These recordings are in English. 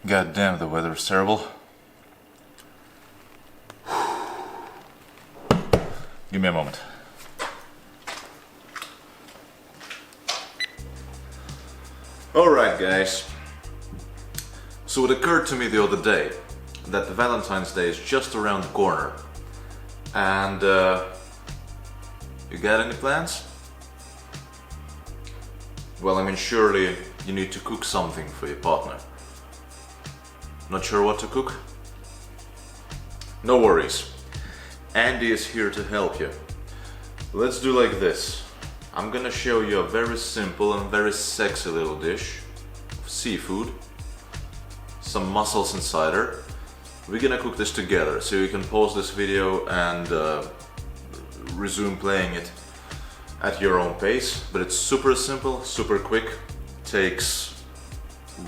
God damn, the weather is terrible. Give me a moment. Alright guys, so it occurred to me the other day that Valentine's Day is just around the corner. And you got any plans? Well, I mean, surely you need to cook something for your partner. Not sure what to cook? No worries. Andy is here to help you. Let's do like this. I'm gonna show you a very simple and very sexy little dish of seafood, some mussels and cider. We're gonna cook this together, so you can pause this video and resume playing it at your own pace. But it's super simple, super quick. Takes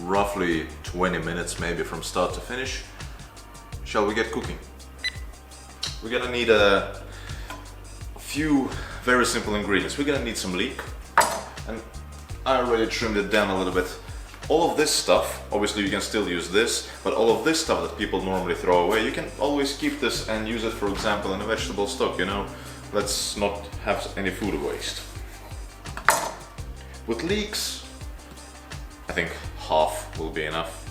roughly 20 minutes maybe from start to finish. Shall we get cooking? We're gonna need a few very simple ingredients. We're gonna need some leek, and I already trimmed it down a little bit. All of this stuff, obviously you can still use this, but all of this stuff that people normally throw away, you can always keep this and use it, for example, in a vegetable stock, you know? Let's not have any food waste. With leeks, I think half will be enough.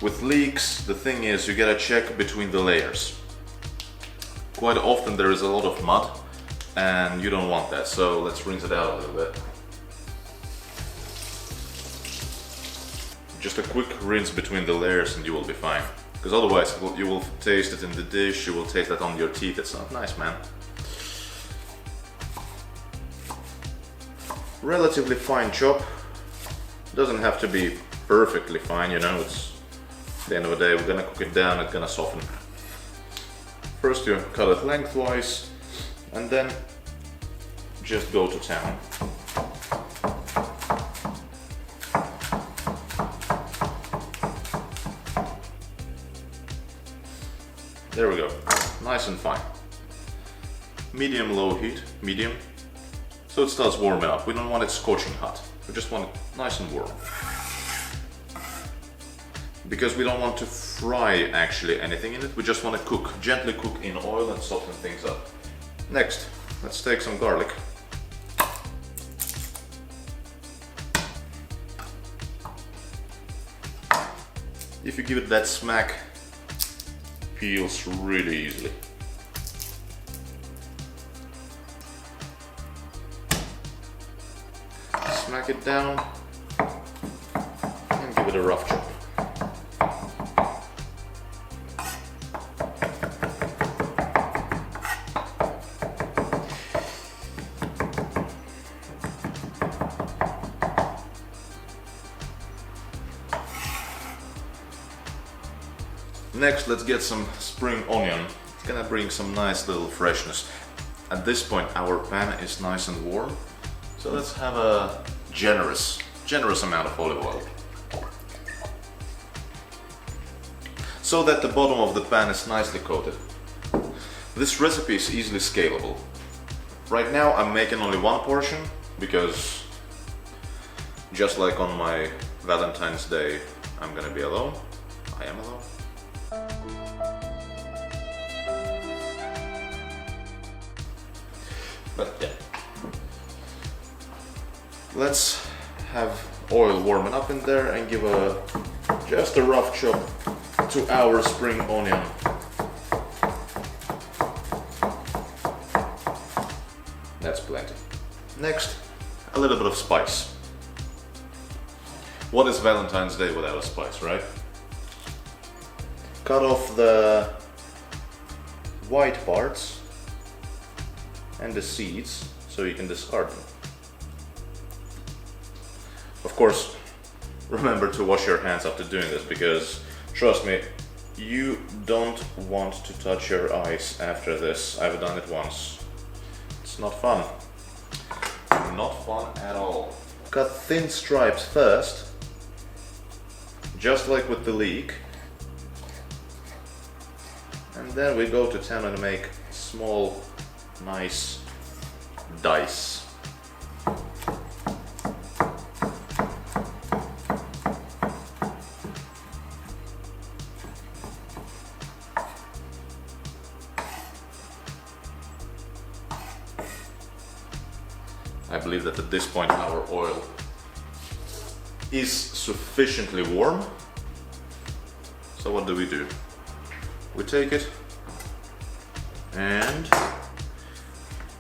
With leeks, the thing is, you gotta check between the layers. Quite often there is a lot of mud, and you don't want that, so let's rinse it out a little bit. Just a quick rinse between the layers and you will be fine. Because otherwise you will taste it in the dish, you will taste that on your teeth. It's not nice, man. Relatively fine chop. Doesn't have to be perfectly fine, you know, it's at the end of the day we're gonna cook it down, it's gonna soften. First you cut it lengthwise and then just go to town. There we go, nice and fine. Medium-low heat, medium, so it starts warming up. We don't want it scorching hot, we just want it nice and warm. Because we don't want to fry actually anything in it, we just want to cook, gently cook in oil and soften things up. Next, let's take some garlic. If you give it that smack, peels really easily. Smack it down and give it a rough chop. Next, let's get some spring onion. It's gonna bring some nice little freshness. At this point, our pan is nice and warm, so let's have a generous amount of olive oil. So that the bottom of the pan is nicely coated. This recipe is easily scalable. Right now, I'm making only one portion, because just like on my Valentine's Day, I'm gonna be alone. I am alone. But yeah, let's have oil warming up in there and give just a rough chop to our spring onion. That's plenty. Next, a little bit of spice. What is Valentine's Day without a spice, right? Cut off the white parts and the seeds so you can discard them. Of course, remember to wash your hands after doing this, because trust me, you don't want to touch your eyes after this. I've done it once. It's not fun. Not fun at all. Cut thin stripes first, just like with the leek. And then we go to town and make small, nice dice. I believe that at this point our oil is sufficiently warm. So what do? We take it and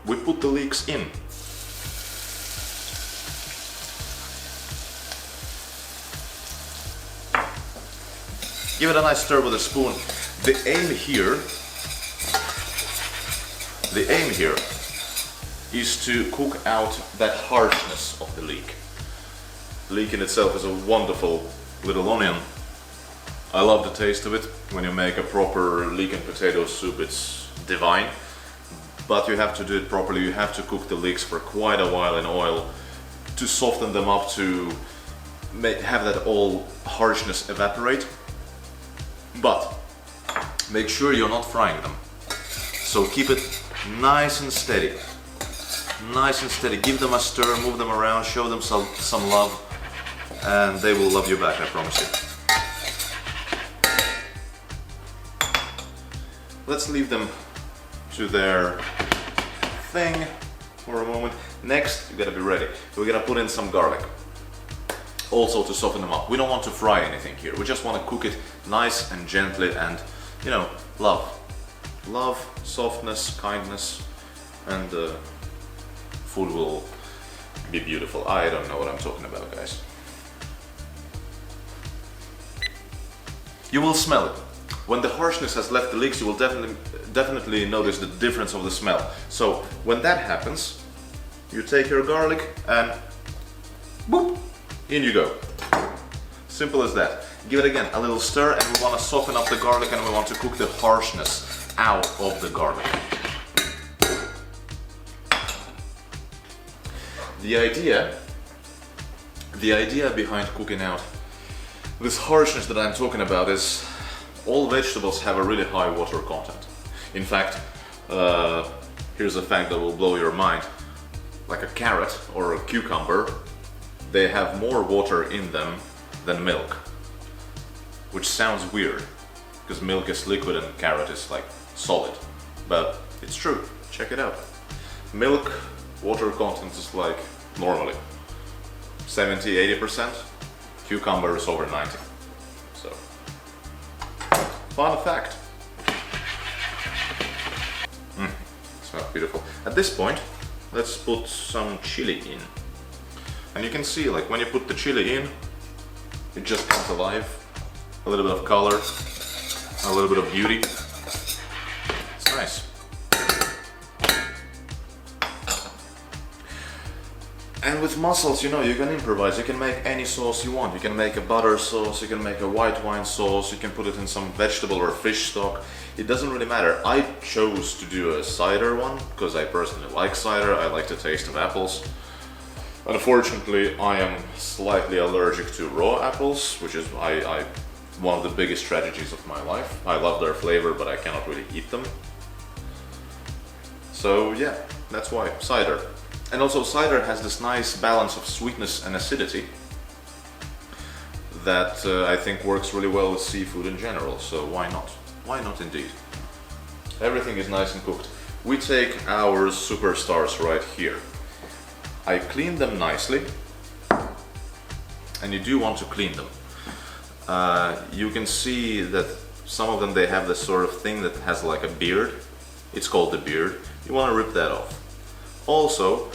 we put the leeks in. Give it a nice stir with a spoon. The aim here is to cook out that harshness of the leek. Leek in itself is a wonderful little onion. I love the taste of it. When you make a proper leek and potato soup, it's divine. But you have to do it properly. You have to cook the leeks for quite a while in oil to soften them up, to have that all harshness evaporate. But make sure you're not frying them. So keep it nice and steady. Nice and steady. Give them a stir, move them around, show them some love, and they will love you back, I promise you. Let's leave them to their thing for a moment. Next, you gotta be ready. We're gonna put in some garlic. Also to soften them up. We don't want to fry anything here. We just want to cook it nice and gently and, you know, love. Love, softness, kindness, and food will be beautiful. I don't know what I'm talking about, guys. You will smell it. When the harshness has left the leeks, you will definitely notice the difference of the smell. So when that happens, you take your garlic and boop, in you go. Simple as that. Give it again a little stir, and we want to soften up the garlic, and we want to cook the harshness out of the garlic. The idea behind cooking out this harshness that I'm talking about is all vegetables have a really high water content. In fact, here's a fact that will blow your mind. Like a carrot or a cucumber, they have more water in them than milk. Which sounds weird, because milk is liquid and carrot is like solid. But it's true, check it out. Milk water content is like normally 70-80%, cucumber is over 90%. So, fun fact. Smells beautiful. At this point, let's put some chili in. And you can see, like, when you put the chili in, it just comes alive. A little bit of color, a little bit of beauty. It's nice. And with mussels, you know, you can improvise. You can make any sauce you want. You can make a butter sauce, you can make a white wine sauce, you can put it in some vegetable or fish stock. It doesn't really matter. I chose to do a cider one because I personally like cider. I like the taste of apples. Unfortunately, I am slightly allergic to raw apples, which is one of the biggest tragedies of my life. I love their flavor, but I cannot really eat them. So yeah, that's why cider. And also cider has this nice balance of sweetness and acidity that I think works really well with seafood in general, so why not? Why not indeed? Everything is nice and cooked. We take our superstars right here. I clean them nicely, and you do want to clean them. You can see that some of them, they have this sort of thing that has like a beard. It's called the beard. You want to rip that off. Also,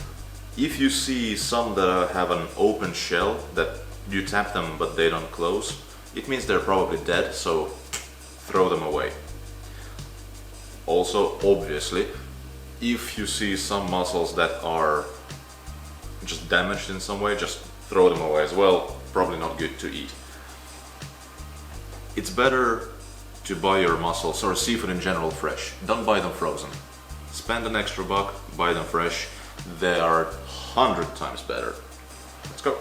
if you see some that have an open shell, that you tap them but they don't close, it means they're probably dead, so throw them away. Also, obviously, if you see some mussels that are just damaged in some way, just throw them away as well. Probably not good to eat. It's better to buy your mussels or seafood in general fresh. Don't buy them frozen. Spend an extra buck, buy them fresh. They are 100 times better. Let's go.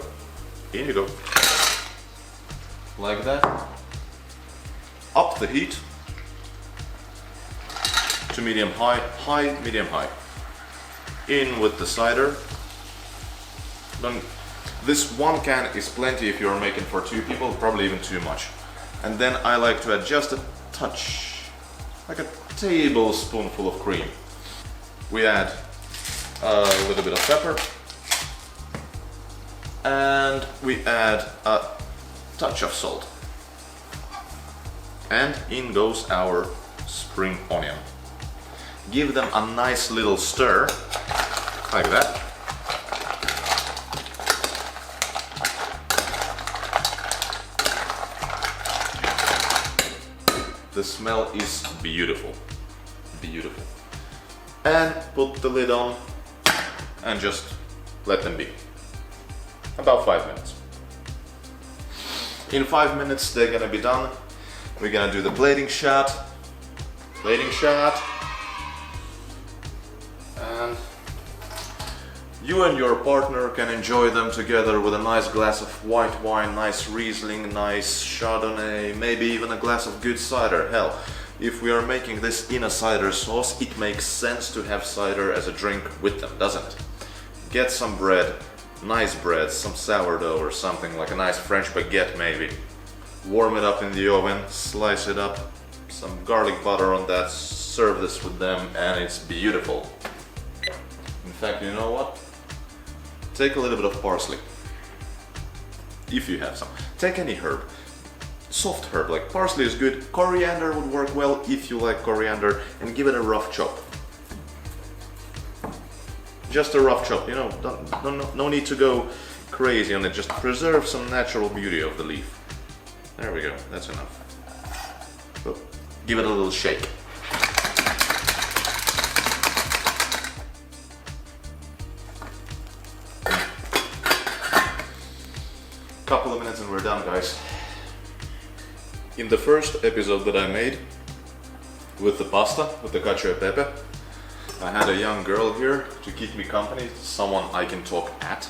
In you go. Like that. Up the heat to medium high, high, medium high. In with the cider. Then this one can is plenty if you're making for 2 people, probably even too much. And then I like to adjust a touch, like a tablespoonful of cream. We add a little bit of pepper, and we add a touch of salt. And in goes our spring onion. Give them a nice little stir, like that. The smell is beautiful, beautiful. And put the lid on and just let them be. About 5 minutes. In 5 minutes they're gonna be done. We're gonna do the plating shot. And you and your partner can enjoy them together with a nice glass of white wine, nice Riesling, nice Chardonnay, maybe even a glass of good cider. Hell, if we are making this in a cider sauce, it makes sense to have cider as a drink with them, doesn't it? Get some bread, nice bread, some sourdough or something, like a nice French baguette maybe. Warm it up in the oven, slice it up, some garlic butter on that, serve this with them, and it's beautiful. In fact, you know what? Take a little bit of parsley, if you have some. Take any herb, soft herb, like parsley is good. Coriander would work well if you like coriander, and give it a rough chop. Just a rough chop, you know, no need to go crazy on it, just preserve some natural beauty of the leaf. There we go, that's enough. So, give it a little shake. Couple of minutes and we're done, guys. In the first episode that I made with the pasta, with the cacio e pepe, I had a young girl here to keep me company, someone I can talk at,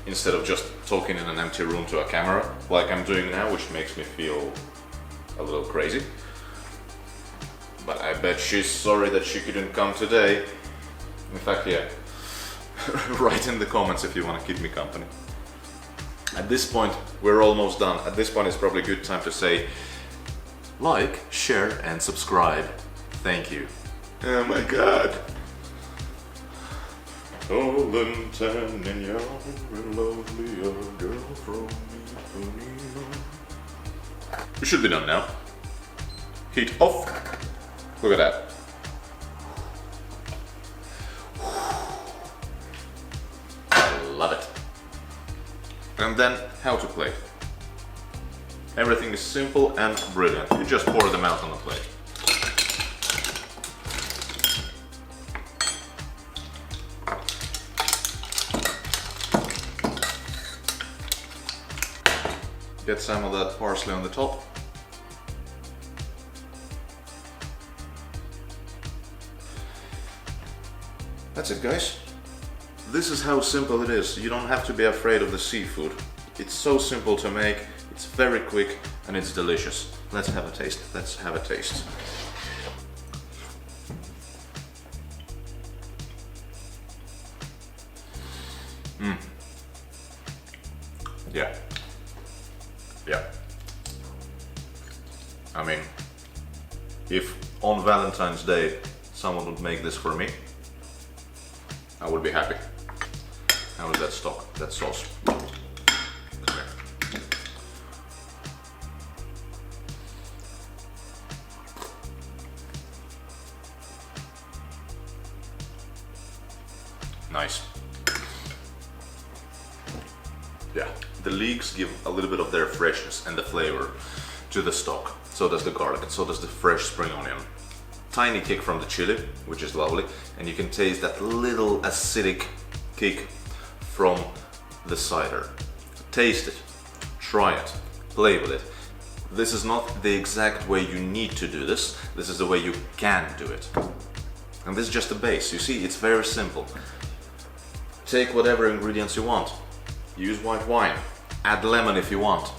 instead of just talking in an empty room to a camera, like I'm doing now, which makes me feel a little crazy. But I bet she's sorry that she couldn't come today. In fact, yeah, write in the comments if you want to keep me company. At this point, we're almost done. At this point, it's probably a good time to say like, share, and subscribe. Thank you. Oh my god. Valentine and you're lovely, a girl from Ipanema. We should be done now. Heat off. Look at that. I love it. And then how to plate. Everything is simple and brilliant. You just pour them out on the plate. Get some of that parsley on the top. That's it, guys. This is how simple it is. You don't have to be afraid of the seafood. It's so simple to make, it's very quick, and it's delicious. Let's have a taste. Let's have a taste. Yeah. Yeah. I mean, if on Valentine's Day someone would make this for me, I would be happy. How is that stock, that sauce? Okay. Nice. Yeah, the leeks give a little bit of their freshness and the flavor to the stock. So does the garlic, and so does the fresh spring onion. Tiny kick from the chili, which is lovely, and you can taste that little acidic kick from the cider. Taste it, try it, play with it. This is not the exact way you need to do this. This is the way you can do it. And this is just the base. You see, it's very simple. Take whatever ingredients you want. Use white wine. Add lemon if you want.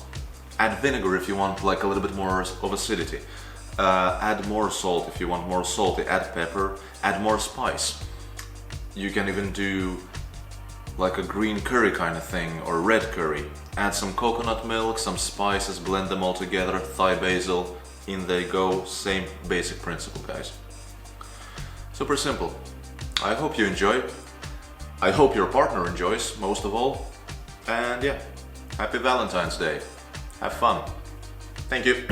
Add vinegar if you want like a little bit more of acidity. Add more salt if you want more salty. Add pepper. Add more spice. You can even do like a green curry kind of thing, or red curry. Add some coconut milk, some spices, blend them all together, Thai basil, in they go. Same basic principle, guys. Super simple. I hope you enjoy. I hope your partner enjoys, most of all. And yeah, happy Valentine's Day. Have fun. Thank you.